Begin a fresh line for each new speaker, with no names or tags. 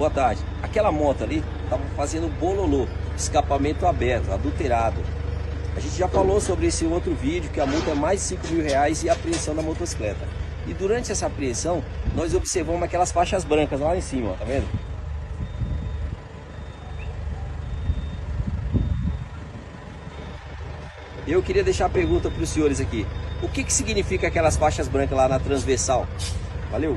Boa tarde. Aquela moto ali estava fazendo bololô, escapamento aberto, adulterado. A gente já falou sobre esse outro vídeo, que a multa é mais de R$ 5.000 e a apreensão da motocicleta. E durante essa apreensão, nós observamos aquelas faixas brancas lá em cima, ó, tá vendo? Eu queria deixar a pergunta para os senhores aqui. O que significa aquelas faixas brancas lá na transversal? Valeu!